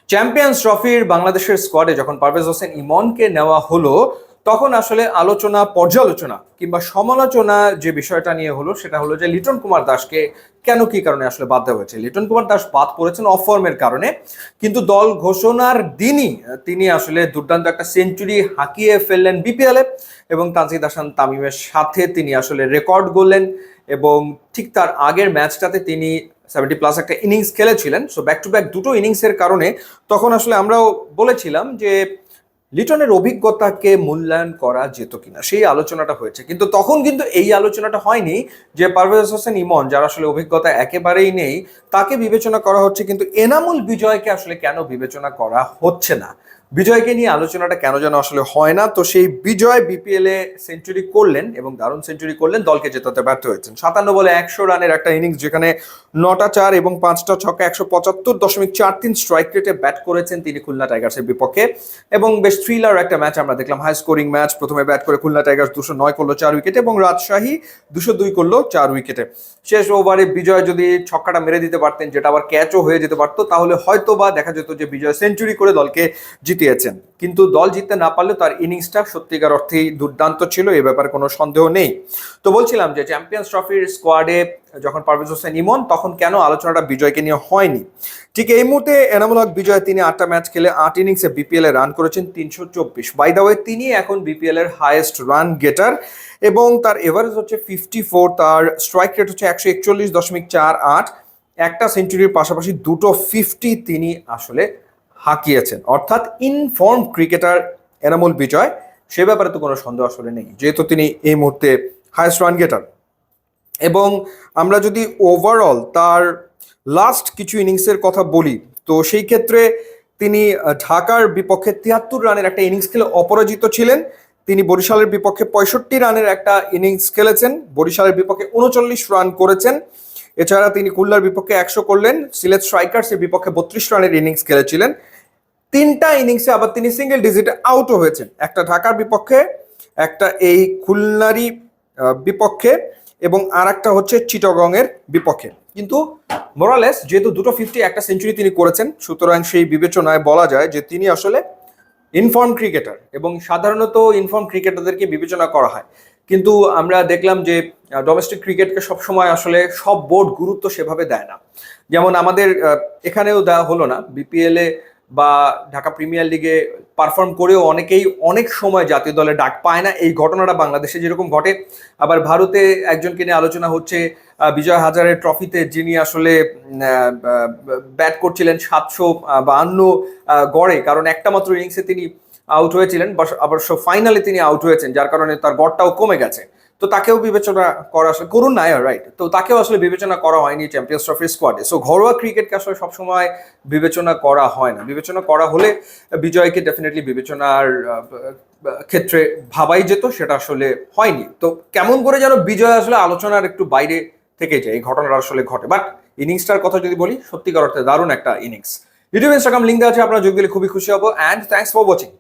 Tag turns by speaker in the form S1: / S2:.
S1: Champions ট্রফির বাংলাদেশের স্কোয়াডে যখন পারভেজ হোসেন ইমনকে নেওয়া হলো, তখন আসলে আলোচনা, পর্যালোচনা কিংবা সমালোচনা যে বিষয়টা নিয়ে হলো সেটা হলো যে লিটন কুমার দাসকে কেন কি কারণে আসলে বাদ দেওয়া হয়েছে। লিটন কুমার দাস বাদ পড়েছেন অফ ফর্মের কারণে, কিন্তু দল ঘোষণার দিনই তিনি আসলে দুর্দান্ত একটা সেঞ্চুরি হাঁকিয়ে ফেললেন বিপিএলে এবং তানজিদ হাসান তামিমের সাথে তিনি আসলে রেকর্ড গড়লেন। এবং ঠিক তার আগের ম্যাচটাতে তিনি 70+ একটা ইনিংস খেলেছিলেন। সো ব্যাক টু ব্যাক দুটো ইনিংসের কারণে তখন আসলে আমরাও বলেছিলাম যে লিটনের অভিজ্ঞতাকে মূল্যায়ন করা যেত কিনা, সেই আলোচনাটা হয়েছে। কিন্তু তখন কিন্তু এই আলোচনাটা হয়নি যে পারভেজ হোসেন ইমন, যার আসলে অভিজ্ঞতা একেবারেই নেই, তাকে বিবেচনা করা হচ্ছে, কিন্তু এনামুল বিজয়কে আসলে কেন বিবেচনা করা হচ্ছে না, বিজয়কে নিয়ে আলোচনাটা কেন যেন আসলে হয় না। তো সেই বিজয় বিপিএল এ সেঞ্চুরি করলেন এবং দারুণ সেঞ্চুরি করলেন, দলকে জেতাতে ব্যর্থ হয়েছেন। 57 বলে 100 রানের একটা ইনিংস, যেখানে 9টা 4 এবং 5টা ছক্কা, 175.43 স্ট্রাইক রেটে ব্যাট করেছেন তিনি খুলনা টাইগার্সের বিপক্ষে। এবং বেশ থ্রিলার একটা ম্যাচ আমরা দেখলাম, হাই স্কোরিং ম্যাচ। প্রথমে ব্যাট করে খুলনা টাইগার্স 209 করলো 4 উইকেটে এবং রাজশাহী 202 করলো 4 উইকেটে। শেষ ওভারে বিজয় যদি ছক্কাটা মেরে দিতে পারতেন, যেটা আবার ক্যাচও হয়ে যেতে পারতো, তাহলে হয়তো বা দেখা যেত যে বিজয় সেঞ্চুরি করে দলকে জিতিয়েছেন। কিন্তু দল জিততে না পারলে তার ইনিংসটা সত্যিকার অর্থেই দুর্দান্ত ছিল, এ ব্যাপারে কোনো সন্দেহ নেই। তো বলছিলাম যে চ্যাম্পিয়ন্স ট্রফির স্কোয়াডে যখন পারভেজ হোসেন ইমন, তখন কেন আলোচনাটা বিজয়কে নিয়ে হয়নি। ঠিক এই মুহূর্তে এনামুল হক বিজয়, তিনি 8টা ম্যাচ খেলে 8 ইনিংসে বিপিএল এ রান করেছেন 324। বাই দ্য ওয়ে, তিনি এখন বিপিএল এর হাইয়েস্ট রান গেটার এবং তার এভারেজ হচ্ছে 54, তার স্ট্রাইক রেট হচ্ছে 141.48। একটা সেঞ্চুরির পাশাপাশি দুটো 50 তিনি আসলে হাঁকিয়েছেন, অর্থাৎ ইনফর্ম ক্রিকেটার এনামুল বিজয়। সে ব্যাপারে তো কোনো সন্দেহ আসলে নেই, যেহেতু তিনি এই মুহূর্তে হাইয়েস্ট রান গেটার। এবং আমরা যদি ওভারঅল তার লাস্ট কিছু ইনিংসের কথা বলি, তো সেই ক্ষেত্রে তিনি ঢাকার বিপক্ষে 73 রানের একটা ইনিংস খেলে অপরাজিত ছিলেন। তিনি বরিশালের বিপক্ষে 65 রানের একটা ইনিংস খেলেছেন, বরিশালের বিপক্ষে 39 রান করেছেন। এছাড়া তিনি খুলনার বিপক্ষে 100 করলেন, সিলেট স্ট্রাইকার্সের বিপক্ষে 32 রানের ইনিংস খেলেছিলেন। 3টা ইনিংসে আবার তিনি সিঙ্গেল ডিজিটে আউটও হয়েছেন, একটা ঢাকার বিপক্ষে, একটা এই খুলনারই বিপক্ষে এবং আর একটা হচ্ছে চিটাগং এর বিপক্ষে। কিন্তু মোরালেস যেহেতু দুটো 50 একটা সেঞ্চুরি তিনি করেছেন, সুতরাং সেই বিবেচনায় বলা যায় যে তিনি আসলে ইনফর্ম ক্রিকেটার এবং সাধারণত ইনফর্ম ক্রিকেটারদেরকে বিবেচনা করা হয়। কিন্তু আমরা দেখলাম যে ডোমেস্টিক ক্রিকেটকে সবসময় আসলে সব বোর্ড গুরুত্ব সেভাবে দেয় না। যেমন আমাদের এখানেও দেওয়া হলো না, বিপিএল এ বা ঢাকা প্রিমিয়ার লিগে পারফর্ম করেও অনেকেই অনেক সময় জাতীয় দলে ডাক পায় না। এই ঘটনাটা বাংলাদেশে যেরকম ঘটে, আবার ভারতে একজনকে নিয়ে আলোচনা হচ্ছে, বিজয় হাজারের ট্রফিতে যিনি আসলে ব্যাট করছিলেন 752 গড়ে, কারণ একটা মাত্র ইনিংসে তিনি আউট হয়েছিলেন, অবশ্য ফাইনালে তিনি আউট হয়েছেন, যার কারণে তার গড়টাও কমে গেছে। তো তাকেও বিবেচনা করা আসলে করুন না, রাইট, তো তাকেও আসলে বিবেচনা করা হয়নি চ্যাম্পিয়ন্স ট্রফি স্কোয়াডে। সো ঘরোয়া ক্রিকেটকে আসলে সবসময় বিবেচনা করা হয় না। বিবেচনা করা হলে বিজয়কে ডেফিনেটলি বিবেচনার ক্ষেত্রে ভাবাই যেত, সেটা আসলে হয়নি। তো কেমন করে যেন বিজয় আসলে আলোচনার একটু বাইরে থেকে যায়, এই ঘটনাটা আসলে ঘটে। বাট ইনিংসটার কথা যদি বলি, সত্যিকার অর্থে দারুণ একটা ইনিংস। ইউটিউব ইনস্টাগ্রাম লিঙ্ক দেওয়া আছে, আপনারা যোগ দিলে খুবই খুশি হবো। And thanks for watching.